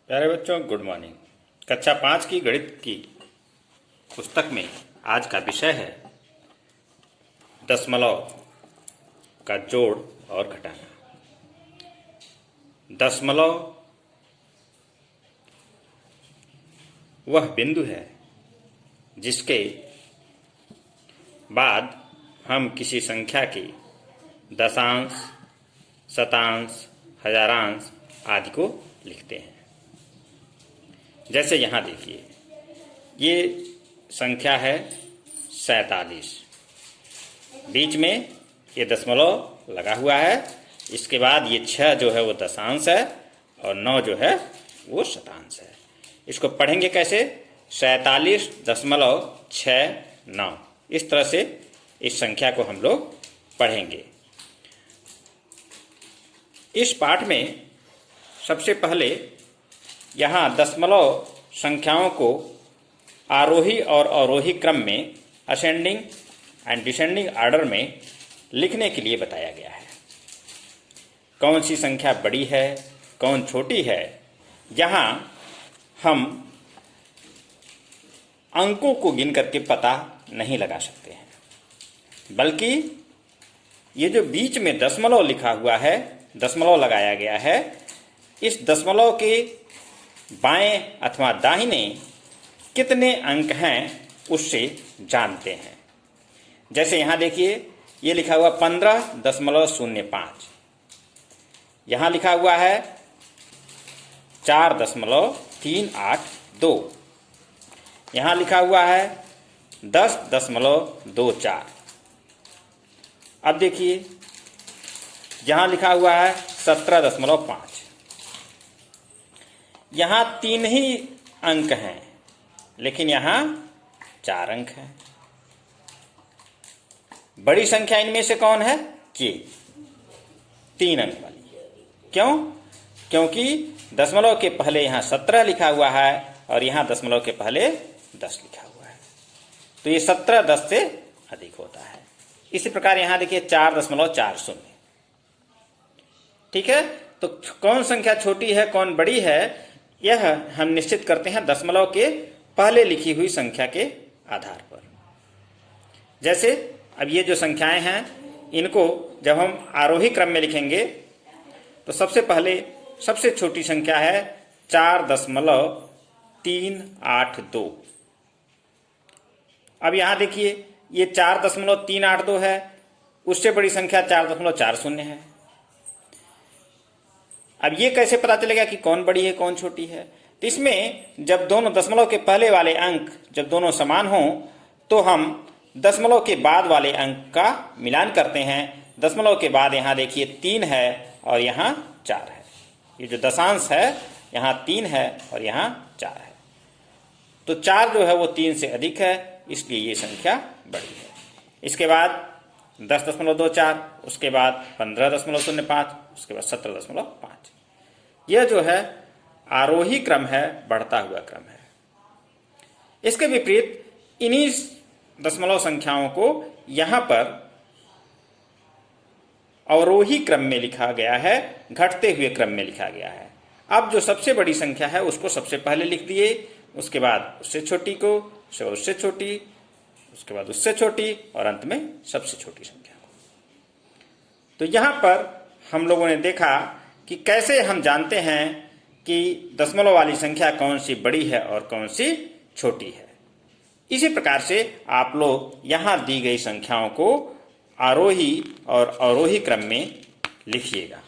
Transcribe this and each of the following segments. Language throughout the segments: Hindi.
प्यारे बच्चों, गुड मॉर्निंग। कक्षा 5 की गणित की पुस्तक में आज का विषय है दशमलव का जोड़ और घटाना। दशमलव वह बिंदु है जिसके बाद हम किसी संख्या की दशांश, शतांश, हजारांश आदि को लिखते हैं। जैसे यहाँ देखिए, ये संख्या है 47। बीच में ये दशमलव लगा हुआ है। इसके बाद ये 6 जो है वो दशांश है और 9 जो है वो शतांश है। इसको पढ़ेंगे कैसे? 47.69। इस तरह से इस संख्या को हम लोग पढ़ेंगे। इस पाठ में सबसे पहले यहाँ दशमलव संख्याओं को आरोही और अवरोही क्रम में, असेंडिंग एंड डिसेंडिंग ऑर्डर में लिखने के लिए बताया गया है। कौन सी संख्या बड़ी है, कौन छोटी है, यहाँ हम अंकों को गिन करके पता नहीं लगा सकते हैं, बल्कि ये जो बीच में दशमलव लिखा हुआ है, दशमलव लगाया गया है, इस दशमलव के बाएं अथवा दाहिने कितने अंक हैं उससे जानते हैं। जैसे यहाँ देखिए, ये लिखा हुआ 15.05। यहाँ लिखा हुआ है 4.382। यहाँ लिखा हुआ है 10.24। अब देखिए, यहाँ लिखा हुआ है 17.5। यहाँ 3 ही अंक हैं, लेकिन यहाँ 4 अंक हैं। बड़ी संख्या इनमें से कौन है? के 3 अंक वाली। क्यों? क्योंकि दशमलव के पहले यहाँ 17 लिखा हुआ है और यहाँ दशमलव के पहले 10 लिखा हुआ है, तो ये 17 10 से अधिक होता है। इसी प्रकार यहाँ देखिए 4.40। ठीक है, तो कौन संख्या छोटी है, कौन बड़ी है, यह हम निश्चित करते हैं दशमलव के पहले लिखी हुई संख्या के आधार पर। जैसे अब ये जो संख्याएं हैं, इनको जब हम आरोही क्रम में लिखेंगे तो सबसे पहले सबसे छोटी संख्या है 4.382। अब यहां देखिए, ये 4.382 है, उससे बड़ी संख्या 4.40 है। अब ये कैसे पता चलेगा कि कौन बड़ी है कौन छोटी है? तो इसमें जब दोनों दशमलव के पहले वाले अंक जब दोनों समान हों तो हम दशमलव के बाद वाले अंक का मिलान करते हैं। दशमलव के बाद यहाँ देखिए 3 है और यहाँ 4 है। ये जो दशांश है, यहाँ 3 है और यहाँ 4 है, तो 4 जो है वो 3 से अधिक है, इसलिए ये संख्या बड़ी है। इसके बाद 10.24, उसके बाद 15.05, उसके बाद 17.5। यह जो है आरोही क्रम है, बढ़ता हुआ क्रम है। इसके विपरीत इन्हीं दशमलव संख्याओं को यहाँ पर अवरोही क्रम में लिखा गया है, घटते हुए क्रम में लिखा गया है। अब जो सबसे बड़ी संख्या है उसको सबसे पहले लिख दिए, उसके बाद उससे छोटी को, उससे छोटी, उसके बाद उससे छोटी और अंत में सबसे छोटी संख्या को। तो यहाँ पर हम लोगों ने देखा कि कैसे हम जानते हैं कि दशमलव वाली संख्या कौन सी बड़ी है और कौन सी छोटी है। इसी प्रकार से आप लोग यहाँ दी गई संख्याओं को आरोही और अवरोही क्रम में लिखिएगा।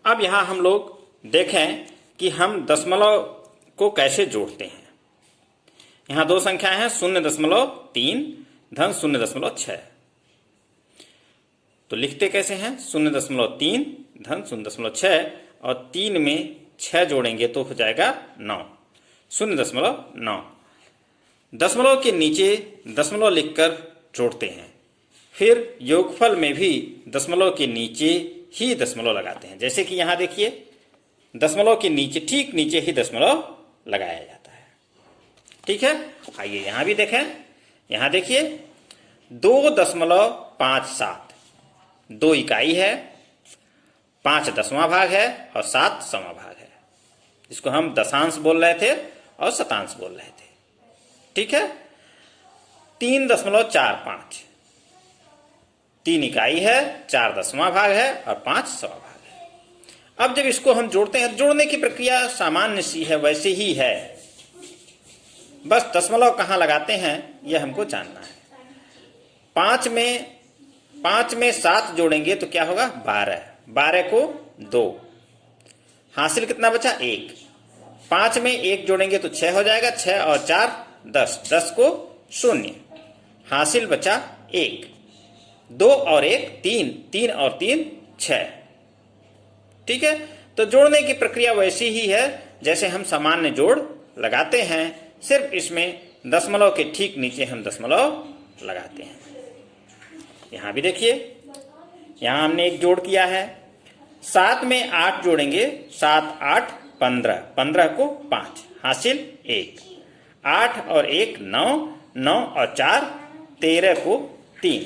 अब यहाँ हम लोग देखें कि हम दशमलव को कैसे जोड़ते हैं। यहाँ दो संख्याएं हैं, 0.3 धन 0.6। तो लिखते कैसे हैं? 0.3 धन 0.6 और 3 में 6 जोड़ेंगे तो हो जाएगा 9, 0.9। दशमलव के नीचे दशमलव लिखकर जोड़ते हैं, फिर योगफल में भी दशमलव के नीचे ही दशमलव लगाते हैं। जैसे कि यहाँ देखिए, दशमलव के नीचे, ठीक नीचे ही दशमलव लगाया जाता है। ठीक है, आइए यहाँ भी देखें। यहाँ देखिए 2.57, 2 इकाई है 5/10वां भाग है और 7/7वां भाग है, जिसको हम दशांश बोल रहे थे और शतांश बोल रहे थे। ठीक है, 3.45 3 इकाई है, 4/10वां भाग है और 5/7वां भाग है। अब जब इसको हम जोड़ते हैं, जोड़ने की प्रक्रिया सामान्य सी है, वैसे ही है, बस दशमलव कहाँ लगाते हैं यह हमको जानना है। 5 में 7 जोड़ेंगे तो क्या होगा? 12। 12 को 2, हासिल कितना बचा? 1। 5 में 1 जोड़ेंगे तो 6 हो जाएगा, 6 और 4 10, 10 को 0, हासिल बचा 1। 2 और 1 3, 3 और 3 6। ठीक है, तो जोड़ने की प्रक्रिया वैसी ही है जैसे हम सामान्य जोड़ लगाते हैं, सिर्फ इसमें दशमलव के ठीक नीचे हम दशमलव लगाते हैं। यहां भी देखिए, यहां हमने एक जोड़ किया है। 7 में 8 जोड़ेंगे, 7 8 15, 15 को 5, हासिल 1। 8 और 1 9, 9 और 4 13 को 3,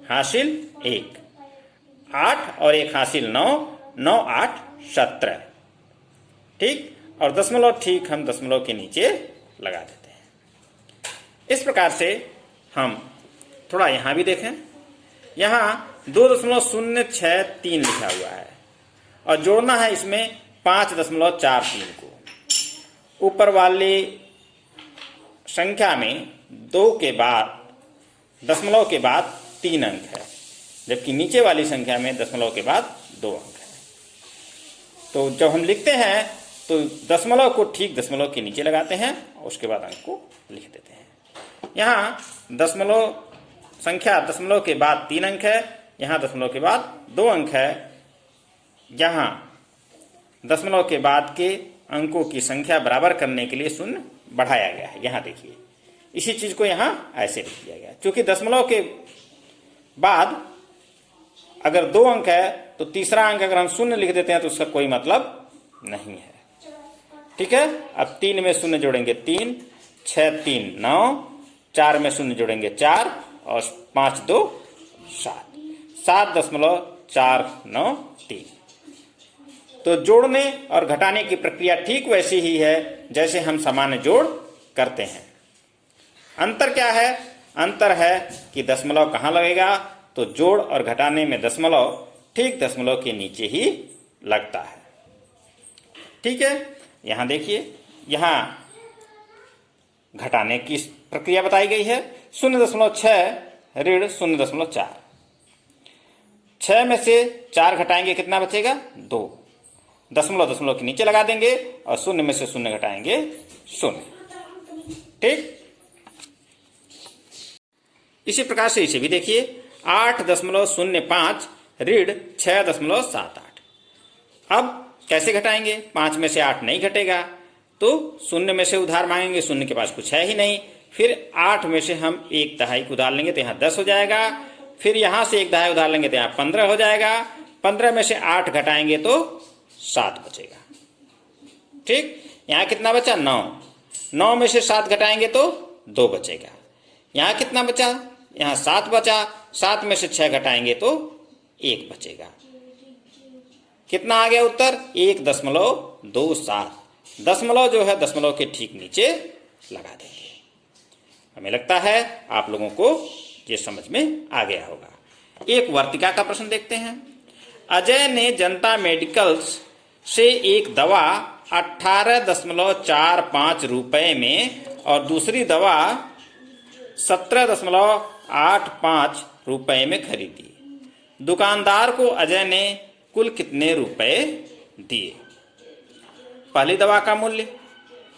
हासिल 1। 8 और 1 हासिल 9, 9 8 17। ठीक, और दशमलव ठीक हम दशमलव के नीचे लगा देते हैं। इस प्रकार से हम थोड़ा यहां भी देखें, यहां 2.063 लिखा हुआ है और जोड़ना है इसमें 5.43 को। ऊपर वाली संख्या में 2 के बाद दशमलव के बाद 3 अंक है, जबकि नीचे वाली संख्या में दशमलव के बाद 2 अंक है। तो जब हम लिखते हैं तो दशमलव को ठीक दशमलव के नीचे लगाते हैं और उसके बाद अंक को लिख देते हैं। यहाँ दशमलव संख्या दशमलव के बाद 3 अंक है, यहाँ दशमलव के बाद 2 अंक है। यहाँ दशमलव के बाद के अंकों की संख्या बराबर करने के लिए शून्य बढ़ाया गया है। यहाँ देखिए, इसी चीज को यहाँ ऐसे लिख दिया गया, क्योंकि दशमलव के बाद अगर 2 अंक है तो तीसरा अंक अगर हम शून्य लिख देते हैं तो उसका कोई मतलब नहीं है। ठीक है, अब 3 में शून्य जोड़ेंगे 3, 6 3 9, 4 में शून्य जोड़ेंगे 4 और 5 2 7, 7.493। तो जोड़ने और घटाने की प्रक्रिया ठीक वैसी ही है जैसे हम सामान्य जोड़ करते हैं। अंतर क्या है? अंतर है कि दशमलव कहाँ लगेगा, तो जोड़ और घटाने में दशमलव ठीक दशमलव के नीचे ही लगता है। ठीक है, यहां देखिए, यहां घटाने की प्रक्रिया बताई गई है। 0.6 ऋण 0.4, 6 में से 4 घटाएंगे कितना बचेगा? 2। दशमलव दशमलव के नीचे लगा देंगे और 0 में से 0 घटाएंगे 0। ठीक, इसी प्रकार से इसे भी देखिए, 8.05 ऋण 6.78। अब कैसे घटाएंगे? 5 में से 8 नहीं घटेगा तो 0 में से उधार मांगेंगे, 0 के पास कुछ है ही नहीं। फिर 8 में से हम एक दहाई को उधार लेंगे तो यहाँ 10 हो जाएगा। फिर यहां से एक दहाई उधार लेंगे तो यहाँ 15 हो जाएगा। 15 में से 8 घटाएंगे तो 7 बचेगा। ठीक, यहाँ कितना बचा? 9। 9 में से 7 घटाएंगे तो 2 बचेगा। यहाँ कितना बचा? यहाँ 7 बचा। 7 में से 6 घटाएंगे तो 1 बचेगा। कितना आ गया उत्तर? 1.27। दशमलव जो है दशमलव के ठीक नीचे लगा देंगे। हमें लगता है आप लोगों को ये समझ में आ गया होगा। एक वर्तिका का प्रश्न देखते हैं। अजय ने जनता मेडिकल्स से एक दवा 18.45 रुपए में और दूसरी दवा 17.85 रुपए में खरीदी। दुकानदार को अजय ने कुल कितने रुपए दिए? पहली दवा का मूल्य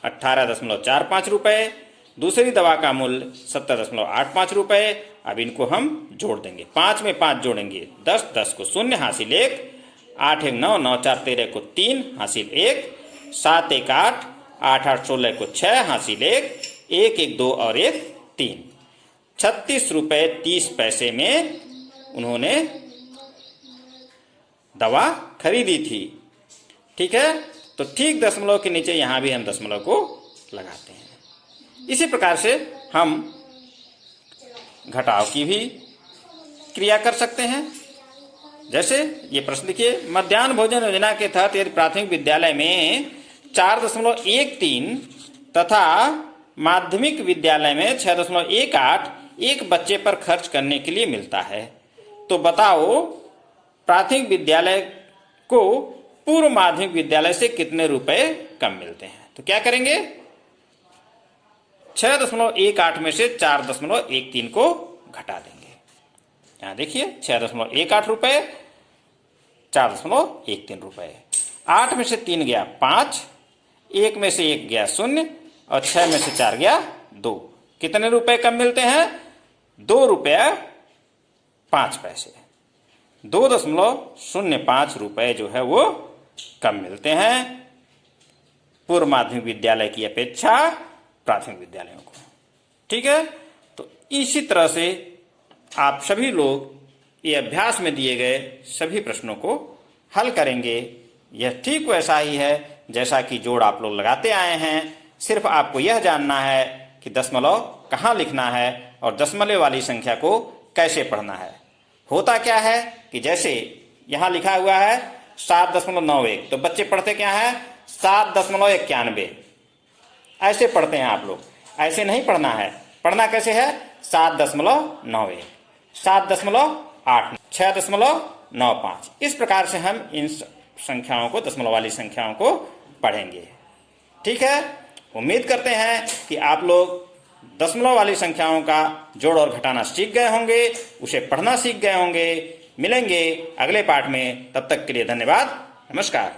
18.45 रुपए, दूसरी दवा का मूल्य 17.85 रुपए। अब इनको हम जोड़ देंगे। 5 में 5 जोड़ेंगे 10, 10 को 0 हासिल 1, 8 1 9, 9 4 13 को 3 हासिल 1, 7 1 8, 8 8 16 को 6 हासिल 1, 1 1 2 और 1 3। 36 रुपए 30 पैसे में उन्होंने दवा खरीदी थी। ठीक है, तो ठीक दशमलव के नीचे यहां भी हम दशमलव को लगाते हैं। इसी प्रकार से हम घटाव की भी क्रिया कर सकते हैं। जैसे ये प्रश्न देखिए, मध्याह्न भोजन योजना के तहत यदि प्राथमिक विद्यालय में 4.13 तथा माध्यमिक विद्यालय में 6.18 एक बच्चे पर खर्च करने के लिए मिलता है, तो बताओ प्राथमिक विद्यालय को पूर्व माध्यमिक विद्यालय से कितने रुपए कम मिलते हैं। तो क्या करेंगे, 6.18 में से 4.13 को घटा देंगे। यहां देखिए 6.18 रुपए, 4.13 रुपए। 8 में से 3 गया 5, 1 में से 1 गया 0 और 6 में से 4 गया 2। कितने रुपए कम मिलते हैं, 2 रुपया 5 पैसे। 2.05 रुपए जो है वो कम मिलते हैं पूर्व माध्यमिक विद्यालय की अपेक्षा प्राथमिक विद्यालयों को। ठीक है, तो इसी तरह से आप सभी लोग ये अभ्यास में दिए गए सभी प्रश्नों को हल करेंगे। यह ठीक वैसा ही है जैसा कि जोड़ आप लोग लगाते आए हैं। सिर्फ आपको यह जानना है कि दशमलव कहाँ लिखना है और दशमलव वाली संख्या को कैसे पढ़ना है। होता क्या है कि जैसे यहां लिखा हुआ है 7.91, तो बच्चे पढ़ते क्या है 7.91, ऐसे पढ़ते हैं आप लोग। ऐसे नहीं पढ़ना है, पढ़ना कैसे है 7.91, 7.8, 6.95। इस प्रकार से हम इन संख्याओं को, दशमलव वाली संख्याओं को पढ़ेंगे। ठीक है, उम्मीद करते हैं कि आप लोग दशमलव वाली संख्याओं का जोड़ और घटाना सीख गए होंगे, उसे पढ़ना सीख गए होंगे। मिलेंगे अगले पाठ में, तब तक के लिए धन्यवाद, नमस्कार।